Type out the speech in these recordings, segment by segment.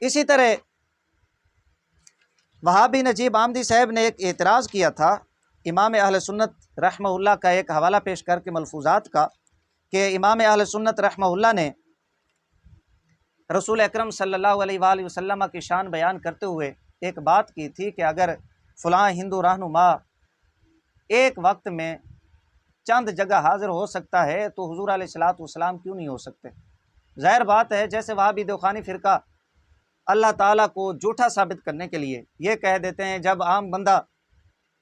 اسی طرح وہابی نجیب آمدی صاحب نے ایک اعتراض کیا تھا امام اہل سنت رحمہ اللہ کا ایک حوالہ پیش کر کے ملفوظات کا، کہ امام اہل سنت رحمہ اللہ نے رسول اکرم صلی اللہ علیہ وآلہ وسلم کی شان بیان کرتے ہوئے ایک بات کی تھی کہ اگر فلاں ہندو رہنما ایک وقت میں چند جگہ حاضر ہو سکتا ہے تو حضور علیہ الصلوۃ والسلام کیوں نہیں ہو سکتے؟ ظاہر بات ہے، جیسے وہابی دیوخانی فرقہ اللہ تعالیٰ کو جھوٹا ثابت کرنے کے لیے یہ کہہ دیتے ہیں جب عام بندہ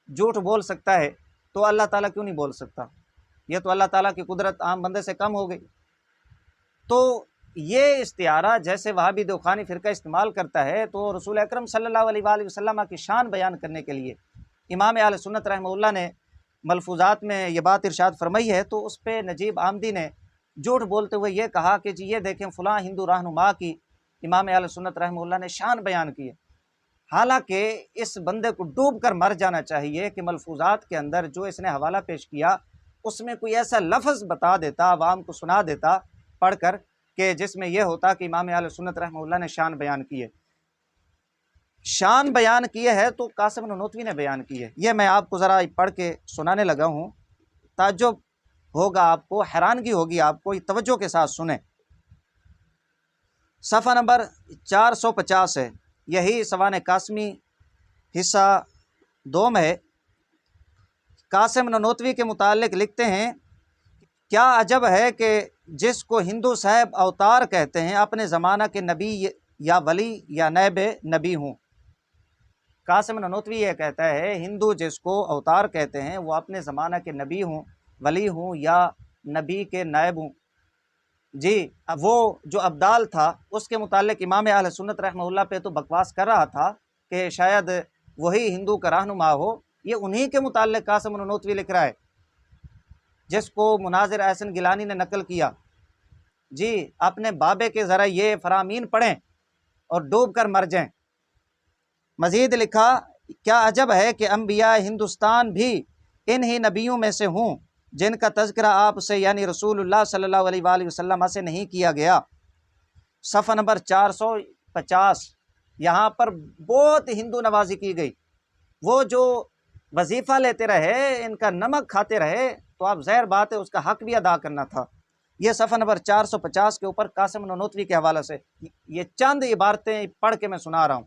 جھوٹ بول سکتا ہے تو اللہ تعالیٰ کیوں نہیں بول سکتا؟ یہ تو اللہ تعالیٰ کی قدرت عام بندے سے کم ہو گئی۔ تو یہ استعارہ جیسے وہابی دیوخانی فرقہ استعمال کرتا ہے تو رسول اکرم صلی اللہ علیہ وآلہ وسلم کی شان بیان کرنے کے لیے امام اہل سنت رحمہ اللہ نے ملفوظات میں یہ بات ارشاد فرمائی ہے، تو اس پہ نجیب آمدی نے جھوٹ بولتے ہوئے یہ کہا کہ جی یہ دیکھیں فلاں ہندو رہنما کی امام اہل سنت رحمہ اللہ نے شان بیان کی ہے۔ حالانکہ اس بندے کو ڈوب کر مر جانا چاہیے کہ ملفوظات کے اندر جو اس نے حوالہ پیش کیا اس میں کوئی ایسا لفظ بتا دیتا، عوام کو سنا دیتا پڑھ کر، کہ جس میں یہ ہوتا کہ امام اہل سنت رحمہ اللہ نے شان بیان کی ہے۔ شان بیان کیے ہے تو قاسم نانوتوی نے بیان کی ہے۔ یہ میں آپ کو ذرا پڑھ کے سنانے لگا ہوں، تعجب ہوگا آپ کو، حیرانگی ہوگی آپ کو، توجہ کے ساتھ سنیں۔ صفحہ نمبر 450 ہے، یہی سوانح قاسمی حصہ 2 میں ہے۔ قاسم نانوتوی کے متعلق لکھتے ہیں، کیا عجب ہے کہ جس کو ہندو صاحب اوتار کہتے ہیں اپنے زمانہ کے نبی یا ولی یا نائب نبی ہوں۔ قاسم نانوتوی یہ کہتا ہے ہندو جس کو اوتار کہتے ہیں وہ اپنے زمانہ کے نبی ہوں، ولی ہوں یا نبی کے نائب ہوں۔ جی وہ جو ابدال تھا اس کے متعلق امام اہل سنت رحمہ اللہ پہ تو بکواس کر رہا تھا کہ شاید وہی ہندو کا رہنما ہو، یہ انہی کے متعلق قاسم نانوتوی لکھ رہا ہے جس کو مناظر احسن گیلانی نے نقل کیا۔ جی اپنے بابے کے ذرا یہ فرامین پڑھیں اور ڈوب کر مر جائیں۔ مزید لکھا، کیا عجب ہے کہ انبیاء ہندوستان بھی انہی نبیوں میں سے ہوں جن کا تذکرہ آپ سے یعنی رسول اللہ صلی اللہ علیہ وآلہ وسلم سے نہیں کیا گیا۔ صفحہ نمبر 450، یہاں پر بہت ہندو نوازی کی گئی۔ وہ جو وظیفہ لیتے رہے، ان کا نمک کھاتے رہے، تو آپ ظاہر بات ہے اس کا حق بھی ادا کرنا تھا۔ یہ صفحہ نمبر 450 کے اوپر قاسم نانوتوی کے حوالے سے یہ چند عبارتیں پڑھ کے میں سنا رہا ہوں۔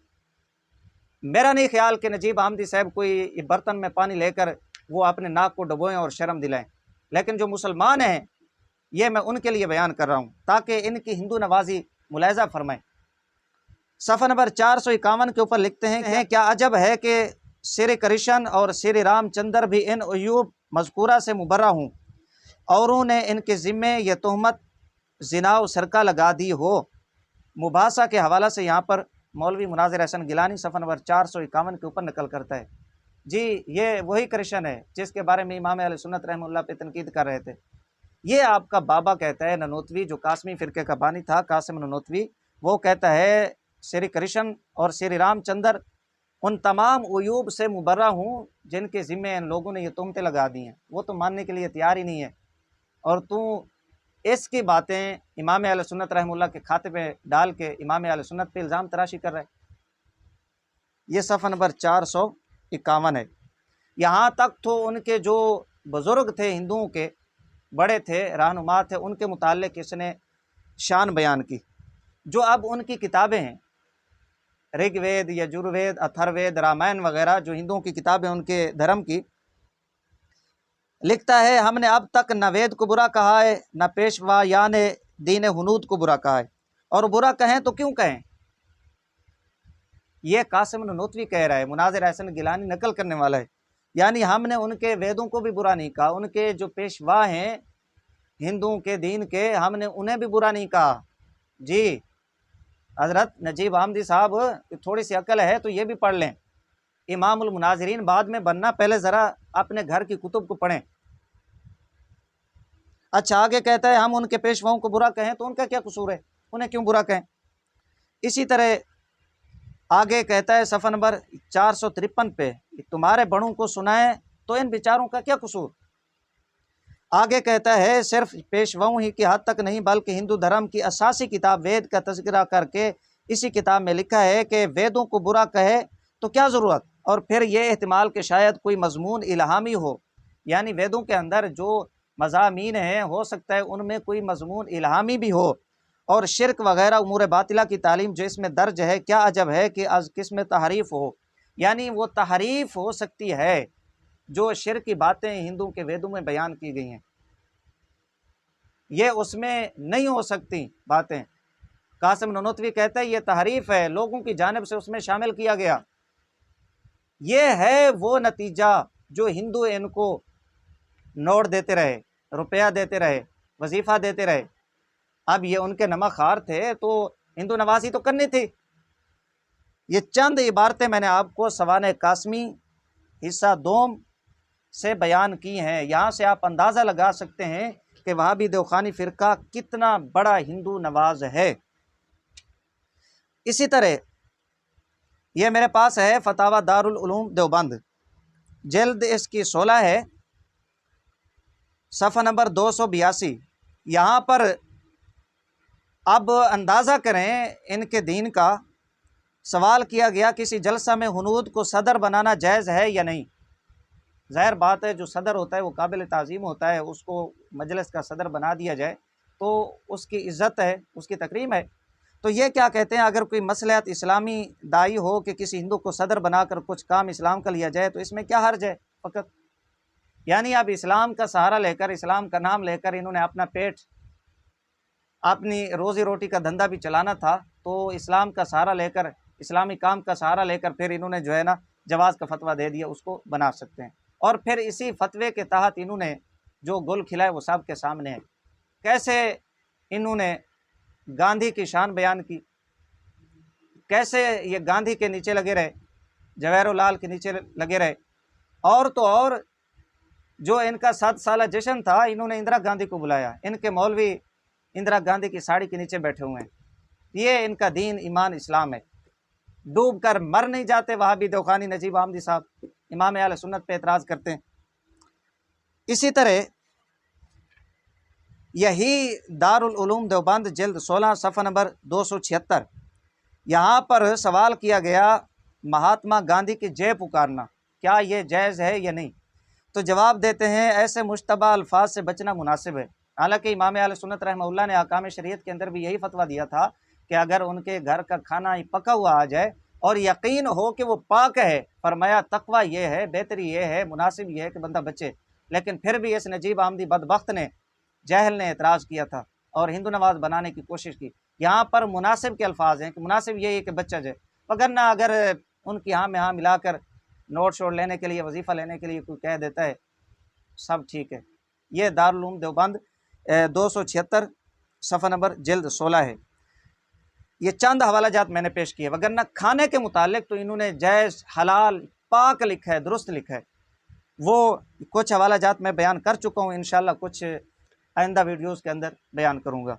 میرا نہیں خیال کہ نجیب آمدی صاحب کوئی برتن میں پانی لے کر وہ اپنے ناک کو ڈبوئیں اور شرم دلائیں، لیکن جو مسلمان ہیں یہ میں ان کے لیے بیان کر رہا ہوں تاکہ ان کی ہندو نوازی ملاحظہ فرمائیں۔ صفحہ نمبر 451 کے اوپر لکھتے ہیں کہ کیا عجب ہے کہ سری کرشن اور سری رام چندر بھی ان عیوب مذکورہ سے مبرہ ہوں، اوروں نے ان کے ذمے یہ تہمت زنا و سرقہ لگا دی ہو۔ مباحثہ کے حوالہ سے یہاں پر مولوی مناظر احسن گیلانی صفحہ نمبر 451 کے اوپر نقل کرتا ہے۔ جی یہ وہی کرشن ہے جس کے بارے میں امام اہل سنت رحمہ اللہ پہ تنقید کر رہے تھے۔ یہ آپ کا بابا کہتا ہے نانوتوی، جو قاسمی فرقے کا بانی تھا قاسم نانوتوی، وہ کہتا ہے سری کرشن اور سری رام چندر ان تمام عیوب سے مبرہ ہوں جن کے ذمے ان لوگوں نے یہ تہمتیں لگا دی ہیں۔ وہ تو ماننے کے لیے تیار ہی نہیں ہے، اور تو اس کی باتیں امام اہل سنت رحمہ اللہ کے کھاتے پہ ڈال کے امام اہل سنت پہ الزام تراشی کر رہے۔ یہ صفحہ نمبر 451 ہے۔ یہاں تک تو ان کے جو بزرگ تھے ہندوؤں کے، بڑے تھے، رہنما تھے، ان کے متعلق اس نے شان بیان کی۔ جو اب ان کی کتابیں ہیں رگ وید، یجروید، اتھر وید، رامائن وغیرہ، جو ہندوؤں کی کتابیں ان کے دھرم کی، لکھتا ہے ہم نے اب تک نہ وید کو برا کہا ہے نہ پیشوا یعنی دین ہنود کو برا کہا ہے، اور برا کہیں تو کیوں کہیں؟ یہ قاسم نانوتوی کہہ رہا ہے، مناظر احسن گیلانی نقل کرنے والا ہے۔ یعنی ہم نے ان کے ویدوں کو بھی برا نہیں کہا، ان کے جو پیشوا ہیں ہندوؤں کے دین کے، ہم نے انہیں بھی برا نہیں کہا۔ جی حضرت نجیب آمدی صاحب تھوڑی سی عقل ہے تو یہ بھی پڑھ لیں، امام المناظرین بعد میں بننا، پہلے ذرا اپنے گھر کی کتب کو پڑھیں۔ اچھا آگے کہتا ہے ہم ان کے پیشواؤں کو برا کہیں تو ان کا کیا قصور ہے، انہیں کیوں برا کہیں؟ اسی طرح آگے کہتا ہے صفحہ نمبر 453 پہ تمہارے بڑوں کو سنائیں تو ان بیچاروں کا کیا قصور؟ آگے کہتا ہے صرف پیشواؤں ہی کی حد تک نہیں بلکہ ہندو دھرم کی اساسی کتاب وید کا تذکرہ کر کے اسی کتاب میں لکھا ہے کہ ویدوں کو برا کہے تو کیا ضرورت، اور پھر یہ احتمال کہ شاید کوئی مضمون الہامی ہو، یعنی ویدوں کے اندر جو مضامین ہیں ہو سکتا ہے ان میں کوئی مضمون الہامی بھی ہو، اور شرک وغیرہ امور باطلہ کی تعلیم جو اس میں درج ہے، کیا عجب ہے کہ از قسم تحریف ہو، یعنی وہ تحریف ہو سکتی ہے جو شرک کی باتیں ہندوؤں کے ویدوں میں بیان کی گئی ہیں، یہ اس میں نہیں ہو سکتی باتیں۔ قاسم نانوتوی کہتا ہے یہ تحریف ہے، لوگوں کی جانب سے اس میں شامل کیا گیا۔ یہ ہے وہ نتیجہ جو ہندو ان کو نوٹ دیتے رہے، روپیہ دیتے رہے، وظیفہ دیتے رہے۔ اب یہ ان کے نمک خوار تھے تو ہندو نوازی تو کرنی تھی۔ یہ چند عبارتیں میں نے آپ کو سوانح قاسمی حصہ دوم سے بیان کی ہیں، یہاں سے آپ اندازہ لگا سکتے ہیں کہ وہابی دیوخانی فرقہ کتنا بڑا ہندو نواز ہے۔ اسی طرح یہ میرے پاس ہے فتاوی دارالعلوم دیوبند، جلد اس کی 16 ہے، صفحہ نمبر 282۔ یہاں پر اب اندازہ کریں ان کے دین کا۔ سوال کیا گیا کسی جلسہ میں ہنود کو صدر بنانا جائز ہے یا نہیں؟ ظاہر بات ہے جو صدر ہوتا ہے وہ قابل تعظیم ہوتا ہے، اس کو مجلس کا صدر بنا دیا جائے تو اس کی عزت ہے، اس کی تکریم ہے۔ تو یہ کیا کہتے ہیں، اگر کوئی مصلحت اسلامی داعی ہو کہ کسی ہندو کو صدر بنا کر کچھ کام اسلام کا لیا جائے تو اس میں کیا حرج ہے؟ فقط یعنی اب اسلام کا سہارا لے کر، اسلام کا نام لے کر انہوں نے اپنا پیٹ، اپنی روزی روٹی کا دھندا بھی چلانا تھا، تو اسلام کا سہارا لے کر، اسلامی کام کا سہارا لے کر پھر انہوں نے جو ہے نا جواز کا فتویٰ دے دیا، اس کو بنا سکتے ہیں۔ اور پھر اسی فتوے کے تحت انہوں نے جو گل کھلائے وہ سب کے سامنے ہے۔ کیسے انہوں نے گاندھی کی شان بیان کی، کیسے یہ گاندھی کے نیچے لگے رہے، جواہر لال کے نیچے لگے رہے، اور تو اور جو ان کا 7 سالہ جشن تھا انہوں نے اندرا گاندھی کو بلایا، ان کے مولوی اندرا گاندھی کی ساڑی کے نیچے بیٹھے ہوئے ہیں۔ یہ ان کا دین ایمان اسلام ہے۔ ڈوب کر مر نہیں جاتے وہابی دیوخانی نجیب آمدی صاحب، امام اہل سنت پہ اعتراض کرتے ہیں۔ اسی طرح یہی دارالعلوم دیوبند جلد 16 صفحہ نمبر 276، یہاں پر سوال کیا گیا مہاتما گاندھی کی جے پکارنا کیا یہ جائز ہے یا نہیں؟ تو جواب دیتے ہیں ایسے مشتبہ الفاظ سے بچنا مناسب ہے۔ حالانکہ امام اہل سنت رحمہ اللہ نے احکام شریعت کے اندر بھی یہی فتویٰ دیا تھا کہ اگر ان کے گھر کا کھانا پکا ہوا آ جائے اور یقین ہو کہ وہ پاک ہے، فرمایا تقویٰ یہ ہے، بہتری یہ ہے، مناسب یہ ہے کہ بندہ بچے۔ لیکن پھر بھی اس نجیب آمدی بدبخت نے، جاہل نے اعتراض کیا تھا اور ہندو نواز بنانے کی کوشش کی۔ یہاں پر مناسب کے الفاظ ہیں کہ مناسب یہ ہے کہ بچہ جائے، وگرنہ اگر ان کی ہاں میں ہاں ملا کر نوٹ شوٹ لینے کے لیے، وظیفہ لینے کے لیے کوئی کہہ دیتا ہے، سب ٹھیک ہے۔ یہ دارالعلوم دیوبند 276 صفحہ نمبر جلد 16 ہے۔ یہ چند حوالہ جات میں نے پیش کیے، وگرنہ کھانے کے متعلق تو انہوں نے جائز، حلال، پاک لکھا ہے، درست لکھا ہے۔ وہ کچھ حوالہ جات میں بیان کر چکا ہوں، انشاءاللہ کچھ آئندہ ویڈیوز کے اندر بیان کروں گا۔